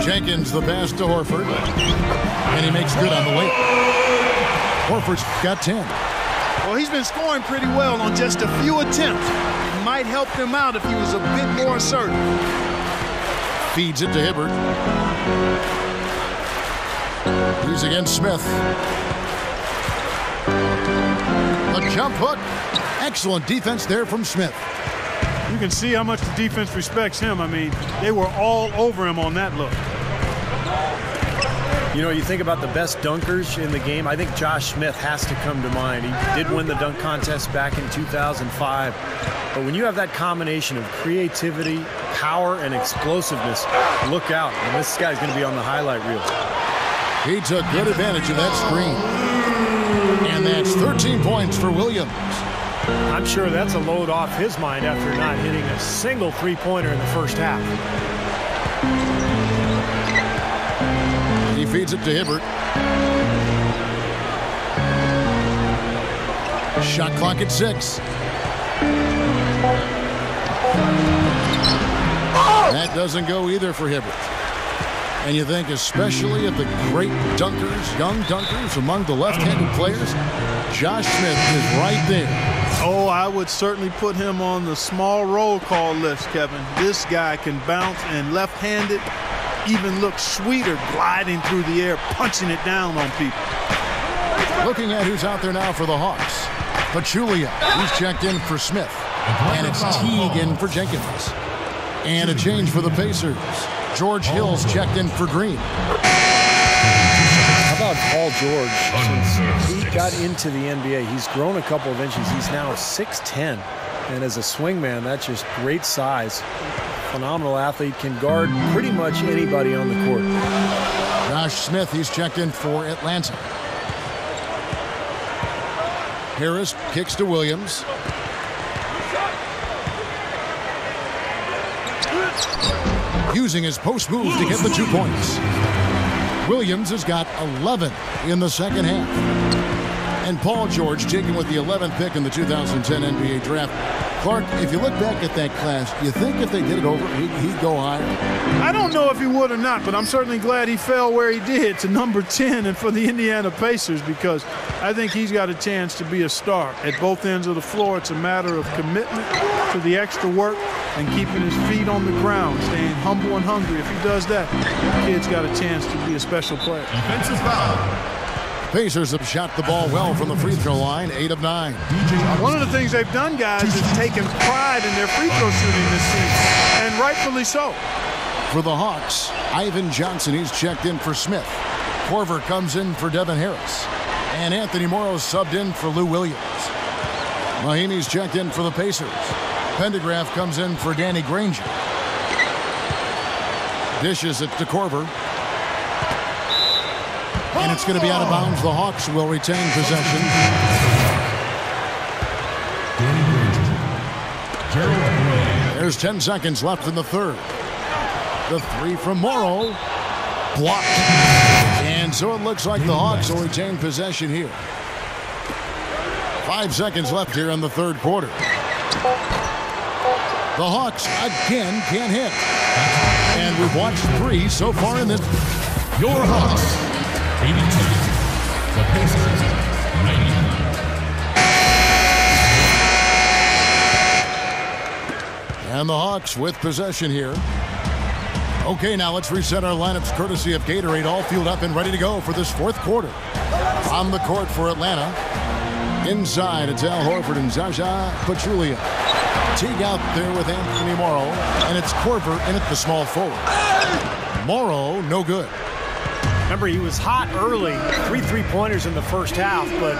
Jenkins the pass to Horford, and he makes good on the way. Horford's got 10. Well, he's been scoring pretty well on just a few attempts. It might help him out if he was a bit more assertive. Feeds it to Hibbert. He's against Smith. The jump hook. Excellent defense there from Smith. You can see how much the defense respects him. I mean, they were all over him on that look. You know, you think about the best dunkers in the game, I think Josh Smith has to come to mind. He did win the dunk contest back in 2005. But when you have that combination of creativity, power, and explosiveness, look out. And this guy's going to be on the highlight reel. He took good advantage of that screen. And that's 13 points for Williams. I'm sure that's a load off his mind after not hitting a single three-pointer in the first half. He feeds it to Hibbert. Shot clock at 6. That doesn't go either for Hibbert. And you think especially of the great dunkers, young dunkers among the left-handed players, Josh Smith is right there. Oh, I would certainly put him on the small roll call list, Kevin. This guy can bounce, and left-handed even looks sweeter gliding through the air, punching it down on people. Looking at who's out there now for the Hawks. Pachulia, he's checked in for Smith. And it's Teague in for Jenkins. And a change for the Pacers. George Hill's checked in for Green. How about Paul George? Since he got into the NBA, he's grown a couple of inches. He's now 6'10". And as a swingman, that's just great size. Phenomenal athlete, can guard pretty much anybody on the court. Josh Smith, he's checked in for Atlanta. Harris kicks to Williams. Using his post move to get the 2 points. Williams has got 11 in the second half. And Paul George taken with the 11th pick in the 2010 NBA draft. Clark, if you look back at that class, you think if they did it over, he'd go higher? I don't know if he would or not, but I'm certainly glad he fell where he did to number 10 and for the Indiana Pacers, because I think he's got a chance to be a star. At both ends of the floor, it's a matter of commitment to the extra work and keeping his feet on the ground, staying humble and hungry. If he does that, the kid's got a chance to be a special player. Defensive foul. Pacers have shot the ball well from the free throw line, 8 of 9. One of the things they've done, guys, is taken pride in their free throw shooting this season, and rightfully so. For the Hawks, Ivan Johnson, he's checked in for Smith. Korver comes in for Devin Harris. And Anthony Morrow subbed in for Lou Williams. Mahinmi's checked in for the Pacers. Pendergraph comes in for Danny Granger. Dishes it to Korver. And it's going to be out of bounds. The Hawks will retain possession. There's 10 seconds left in the third. The three from Morrow. Blocked. And so it looks like the Hawks will retain possession here. 5 seconds left here in the third quarter. The Hawks again can't hit. And we've watched 3 so far in this. Your Hawks. 82. The Pacers, 99. And the Hawks with possession here. Okay, now let's reset our lineups courtesy of Gatorade, all fueled up and ready to go for this fourth quarter. On the court for Atlanta. Inside, it's Al Horford and Zaza Pachulia. Teague out there with Anthony Morrow, and it's Korver in at the small forward. Morrow, no good. Remember, he was hot early, 3 three-pointers in the first half, but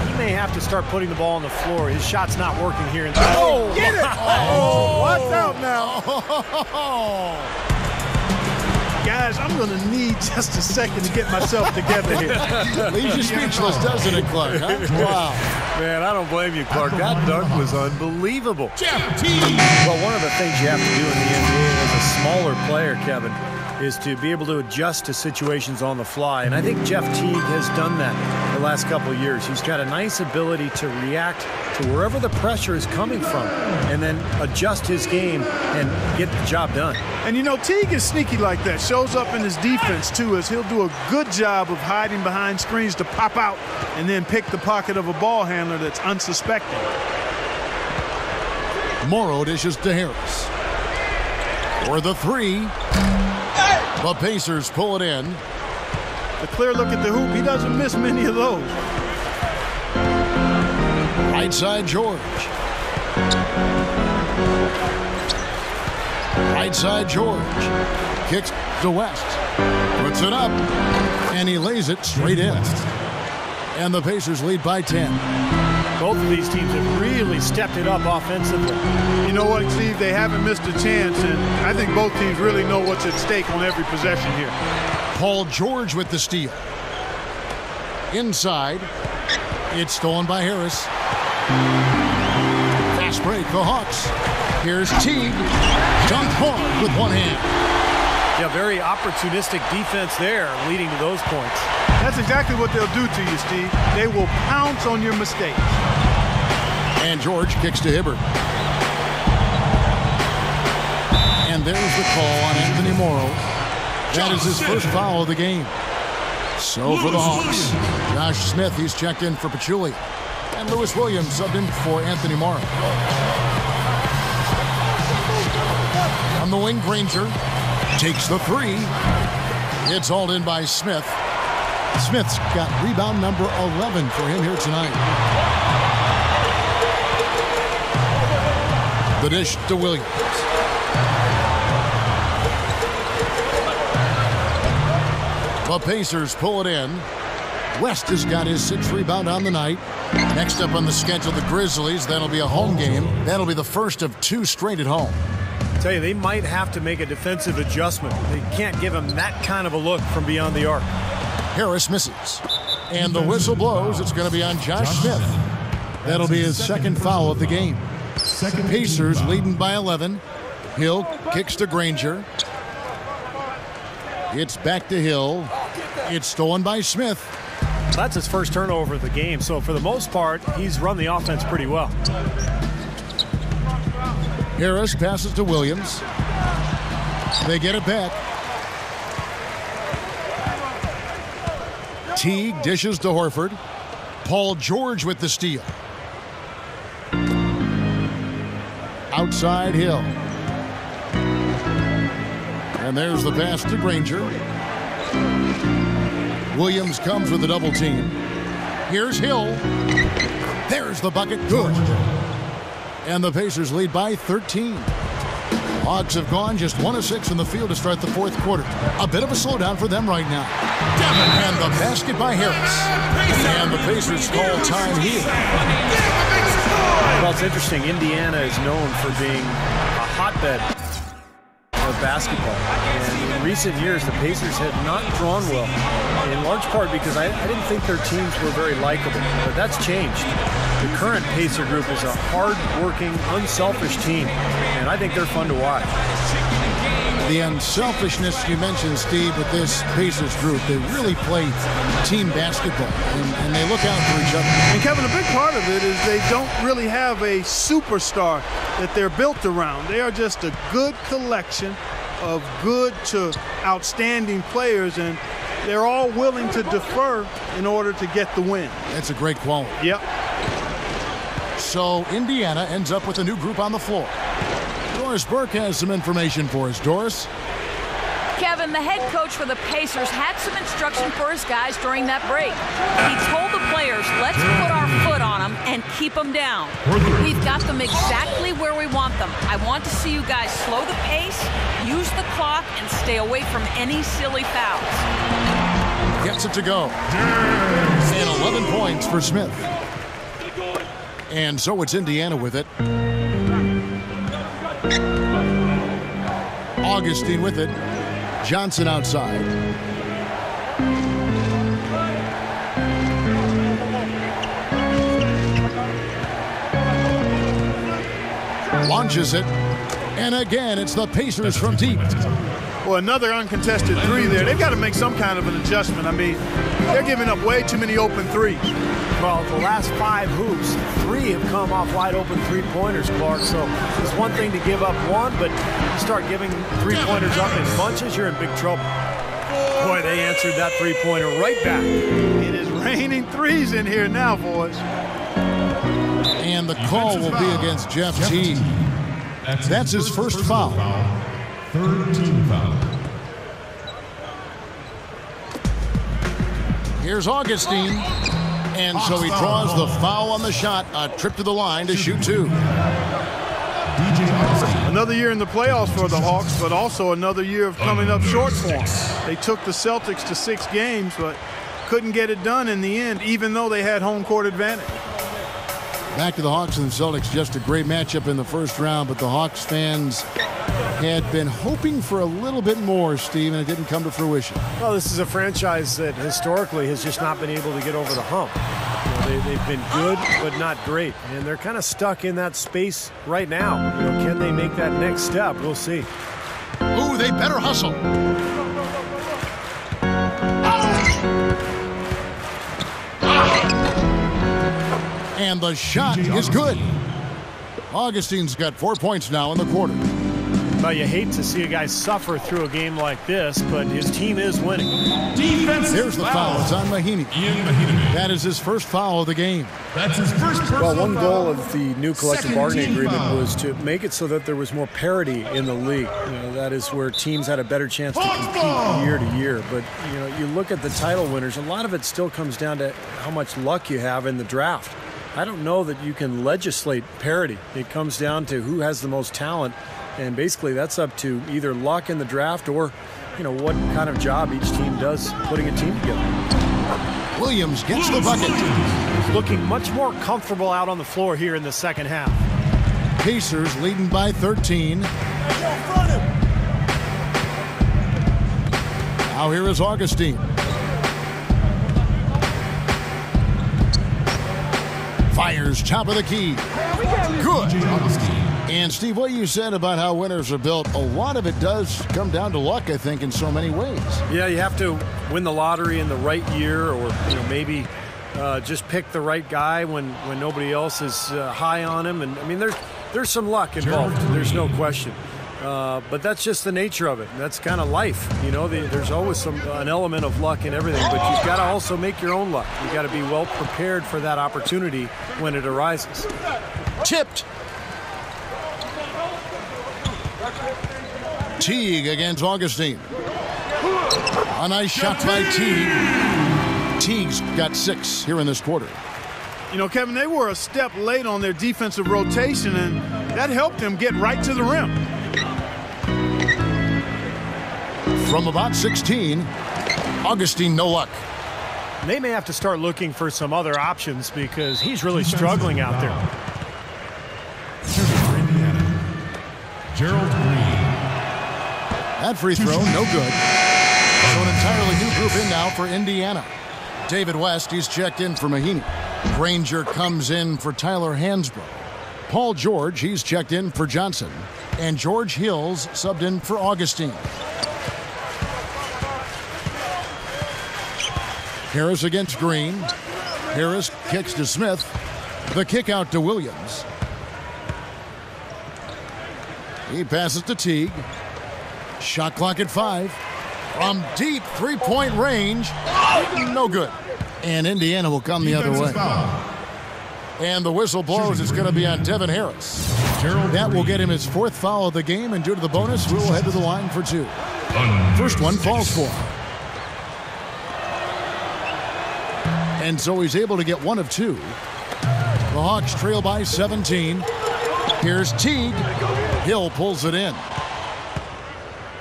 he may have to start putting the ball on the floor. His shot's not working here. In the oh, get it! Oh, watch out now. Guys, I'm going to need just a second to get myself together here. Leaves you speechless, doesn't it, Clark? Huh? Wow. Man, I don't blame you, Clark. That dunk was unbelievable. Jeff T. Well, one of the things you have to do in the NBA as a smaller player, Kevin, is to be able to adjust to situations on the fly. And I think Jeff Teague has done that the last couple of years. He's got a nice ability to react to wherever the pressure is coming from and then adjust his game and get the job done. And you know, Teague is sneaky like that. Shows up in his defense too, as he'll do a good job of hiding behind screens to pop out and then pick the pocket of a ball handler that's unsuspecting. Morrow dishes to Harris. For the three. The Pacers pull it in. A clear look at the hoop. He doesn't miss many of those. Right side George. Right side George. Kicks to West. Puts it up. And he lays it straight in. And the Pacers lead by 10. Both of these teams have really stepped it up offensively. You know what, Steve? They haven't missed a chance, and I think both teams really know what's at stake on every possession here. Paul George with the steal. Inside. It's stolen by Harris. Fast break, the Hawks. Here's Teague. Dunked hard with one hand. Yeah, very opportunistic defense there, leading to those points. That's exactly what they'll do to you, Steve. They will pounce on your mistakes. And George kicks to Hibbert. And there's the call on Anthony Morrow. That is his first foul of the game. So for the Hawks, Josh Smith, he's checked in for Paciuli. And Lewis Williams subbed in for Anthony Morrow. On the wing, Granger takes the three. It's hauled in by Smith. Smith's got rebound number 11 for him here tonight. The dish to Williams. The Pacers pull it in. West has got his 6th rebound on the night. Next up on the schedule, the Grizzlies. That'll be a home game. That'll be the first of 2 straight at home. I tell you, they might have to make a defensive adjustment. They can't give him that kind of a look from beyond the arc. Harris misses. And the whistle blows. It's going to be on Josh Smith. That'll be his 2nd foul of the game. Pacers leading by 11. Hill kicks to Granger. It's back to Hill. It's stolen by Smith. That's his first turnover of the game, so for the most part, he's run the offense pretty well. Harris passes to Williams. They get it back. Teague dishes to Horford. Paul George with the steal. Outside Hill. And there's the pass to Granger. Williams comes with a double team. Here's Hill. There's the bucket. Good. And the Pacers lead by 13. Hawks have gone just 1 of 6 in the field to start the 4th quarter. A bit of a slowdown for them right now. And the basket by Harris. And the Pacers call time here. Well, it's interesting. Indiana is known for being a hotbed of basketball. And in recent years, the Pacers have not drawn well, in large part because I didn't think their teams were very likable. But that's changed. The current Pacer group is a hard-working, unselfish team, and I think they're fun to watch. The unselfishness you mentioned, Steve, with this Pacers group, they really play team basketball, and they look out for each other. And Kevin, a big part of it is they don't really have a superstar that they're built around. They are just a good collection of good to outstanding players, and they're all willing to defer in order to get the win. That's a great quality. Yep. So Indiana ends up with a new group on the floor. Doris Burke has some information for us. Doris? Kevin, the head coach for the Pacers had some instruction for his guys during that break. He told the players, let's put our foot on them and keep them down. We've got them exactly where we want them. I want to see you guys slow the pace, use the clock, and stay away from any silly fouls. Gets it to go. And 11 points for Smith. And so it's Indiana with it. Augustine with it. Johnson outside. Launches it. And again, it's the Pacers from deep. Well, another uncontested three there. They've got to make some kind of an adjustment. I mean, they're giving up way too many open threes. Well, the last 5 hoops, 3 have come off wide open three-pointers, Clark. So it's one thing to give up one, but you start giving three-pointers up in bunches, you're in big trouble. Boy, they answered that three-pointer right back. It is raining threes in here now, boys. And the call will be against Jeff Teague. That's his first foul. Third team foul. Here's Augustine. And so he draws the foul on the shot. A trip to the line to shoot 2. Another year in the playoffs for the Hawks, but also another year of coming up short for them. They took the Celtics to 6 games, but couldn't get it done in the end, even though they had home court advantage. Back to the Hawks and the Celtics. Just a great matchup in the first round, but the Hawks fans had been hoping for a little bit more, Steve, and it didn't come to fruition. Well, this is a franchise that historically has just not been able to get over the hump. You know, they've been good, but not great, and they're kind of stuck in that space right now. You know, can they make that next step? We'll see. Ooh, they better hustle. And the shot is good. Augustine's got 4 points now in the quarter. Well, you hate to see a guy suffer through a game like this, but his team is winning. There's the foul. It's on Mahinmi. That is his first foul of the game. That's his first personal Well, one foul. goal of the new collective bargaining agreement was to make it so that there was more parity in the league. You know, that is where teams had a better chance to compete year to year. But, you know, you look at the title winners, a lot of it still comes down to how much luck you have in the draft. I don't know that you can legislate parity. It comes down to who has the most talent, and basically that's up to either luck in the draft or, you know, what kind of job each team does putting a team together. Williams gets the bucket. Looking much more comfortable out on the floor here in the second half. Pacers leading by 13. Now here is Augustine. Fires top of the key. Good. And Steve, what you said about how winners are built, a lot of it does come down to luck, I think, in so many ways. Yeah, you have to win the lottery in the right year, or, you know, maybe just pick the right guy when nobody else is high on him. And I mean, there's some luck involved. There's no question. But that's just the nature of it. That's kind of life. You know, there's always an element of luck in everything, but you've got to also make your own luck. You've got to be well prepared for that opportunity when it arises. Tipped. Teague against Augustine. A nice shot by Teague. Teague's got 6 here in this quarter. You know, Kevin, they were a step late on their defensive rotation, and that helped them get right to the rim. From about 16, Augustine, no luck. They may have to start looking for some other options because he's really struggling out there. For Indiana, Gerald Green. That free throw, no good. So an entirely new group in now for Indiana. David West, he's checked in for Mahinmi. Granger comes in for Tyler Hansbrough. Paul George, he's checked in for Johnson. And George Hills subbed in for Augustine. Harris against Green. Harris kicks to Smith. The kick out to Williams. He passes to Teague. Shot clock at 5. From deep three-point range. No good. And Indiana will come the other way. And the whistle blows. It's going to be on Devin Harris. That will get him his 4th foul of the game. And due to the bonus, we will head to the line for 2. First one falls for him. And so he's able to get 1 of 2. The Hawks trail by 17. Here's Teague. Hill pulls it in.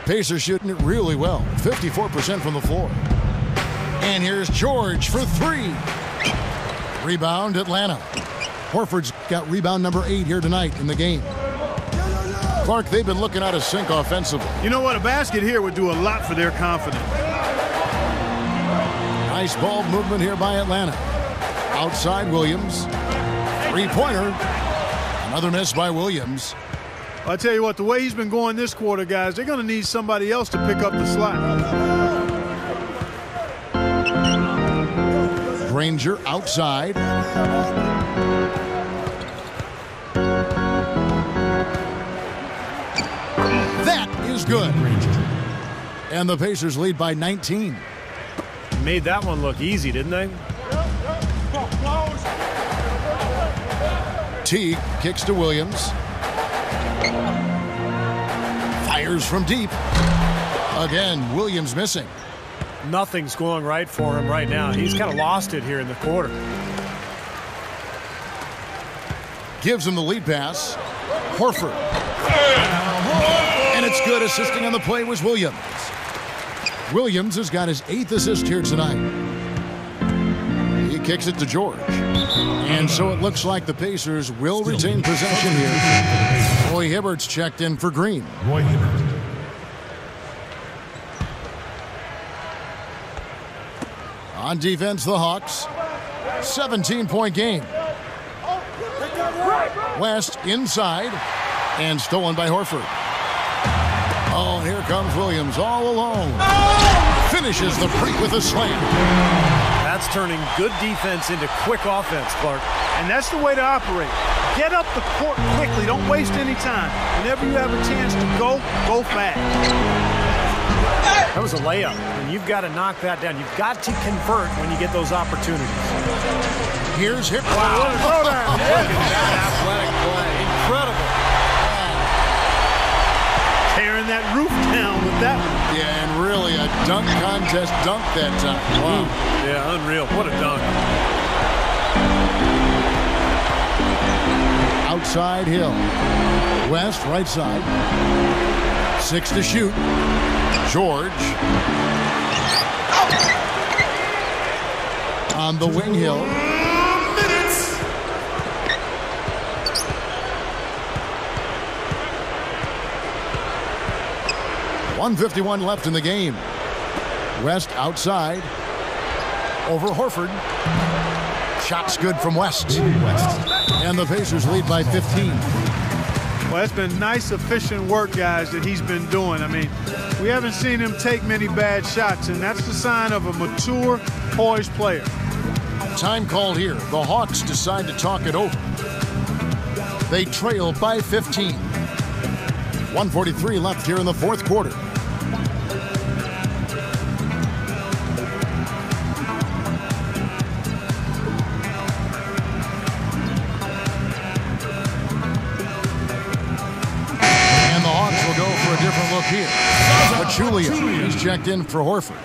Pacers shooting it really well. 54% from the floor. And here's George for 3. Rebound, Atlanta. Horford's got rebound number 8 here tonight in the game. Clark, they've been looking out of sync offensively. You know what? A basket here would do a lot for their confidence. Nice ball movement here by Atlanta. Outside Williams. Three-pointer. Another miss by Williams. I'll tell you what, the way he's been going this quarter, guys, they're going to need somebody else to pick up the slack. Granger outside. That is good. And the Pacers lead by 19. Made that one look easy, didn't they? Teague kicks to Williams. Fires from deep. Again, Williams missing. Nothing's going right for him right now. He's kind of lost it here in the quarter. Gives him the lead pass. Horford. And it's good. Assisting on the play was Williams. Williams has got his 8th assist here tonight. He kicks it to George. And so it looks like the Pacers will retain possession here. Roy Hibbert's checked in for Green. Roy Hibbert. On defense, the Hawks. 17-point game. West inside. And stolen by Horford. Oh, and here comes Williams all alone. Finishes the break with a slam. That's turning good defense into quick offense, Clark. And that's the way to operate. Get up the court quickly. Don't waste any time. Whenever you have a chance to go fast. That was a layup, and you've got to knock that down. You've got to convert when you get those opportunities. Here's Hip. Wow, what a throwdown. Look at that athletic play. Incredible. Tearing that roof down with that one. Yeah, and really a dunk contest dunk that time. Wow. Yeah, unreal. What a dunk. Outside Hill. West, right side. 6 to shoot. George. On the wing, Hill. 1:51 left in the game. West outside. Over Horford. Shot's good from West. And the Pacers lead by 15. Well, that's been nice, efficient work, guys, that he's been doing. I mean, we haven't seen him take many bad shots, and that's the sign of a mature, poised player. Time called here. The Hawks decide to talk it over. They trail by 15. 1:43 left here in the fourth quarter. Here. Pachulia is checked in for Horford.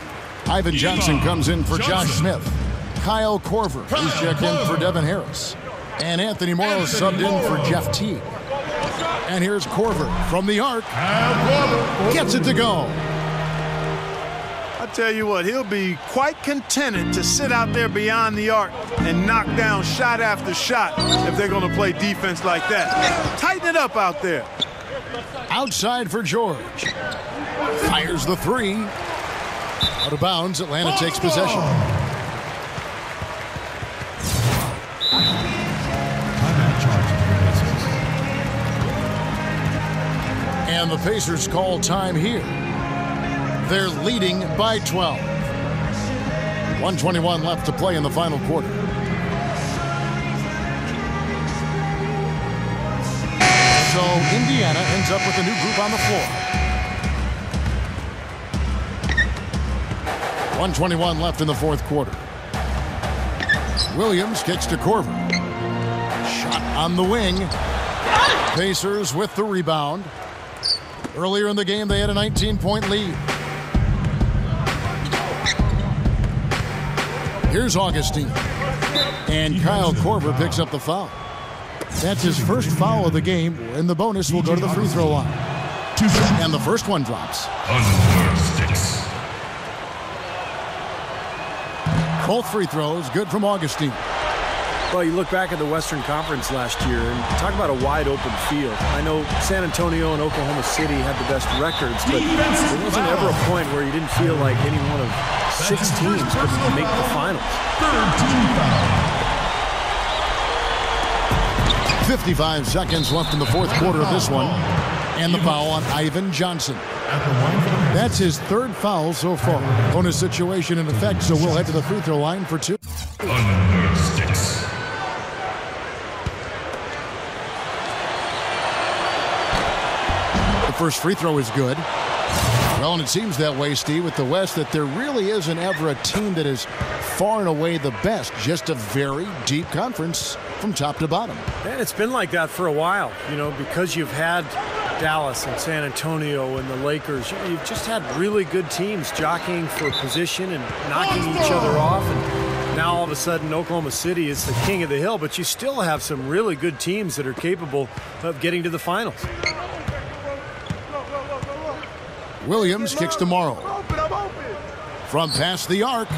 Ivan Johnson comes in for Josh Smith. Kyle Korver is checked in for Devin Harris. And Anthony Morrow subbed in for Jeff Teague. And here's Korver from the arc. Gets it to go. I tell you what, he'll be quite contented to sit out there beyond the arc and knock down shot after shot if they're going to play defense like that. Tighten it up out there. Outside for George. Fires the three. Out of bounds, Atlanta takes possession. And the Pacers call time here. They're leading by 12. 1:21 left to play in the final quarter. So Indiana ends up with a new group on the floor. 1:21 left in the fourth quarter. Williams kicks to Korver. Shot on the wing. Pacers with the rebound. Earlier in the game, they had a 19-point lead. Here's Augustine. And Kyle Korver picks up the foul. That's his first foul of the game, and the bonus will go to the free throw line. And the first one drops. Both free throws good from Augustine. Well, you look back at the Western Conference last year and talk about a wide open field. I know San Antonio and Oklahoma City had the best records, but there wasn't ever a point where you didn't feel like any one of 6 teams could make the finals. 55 seconds left in the fourth quarter of this one. And the foul on Ivan Johnson. That's his third foul so far. Bonus situation in effect, so we'll head to the free throw line for 2. The first free throw is good. Well, and it seems that way, Steve, with the West, that there really isn't ever a team that is far and away the best. Just a very deep conference from top to bottom. And it's been like that for a while, you know, because you've had Dallas and San Antonio and the Lakers. You've just had really good teams jockeying for position and knocking each other off. And now all of a sudden Oklahoma City is the king of the hill, but you still have some really good teams that are capable of getting to the finals. Williams kicks tomorrow. From past the arc,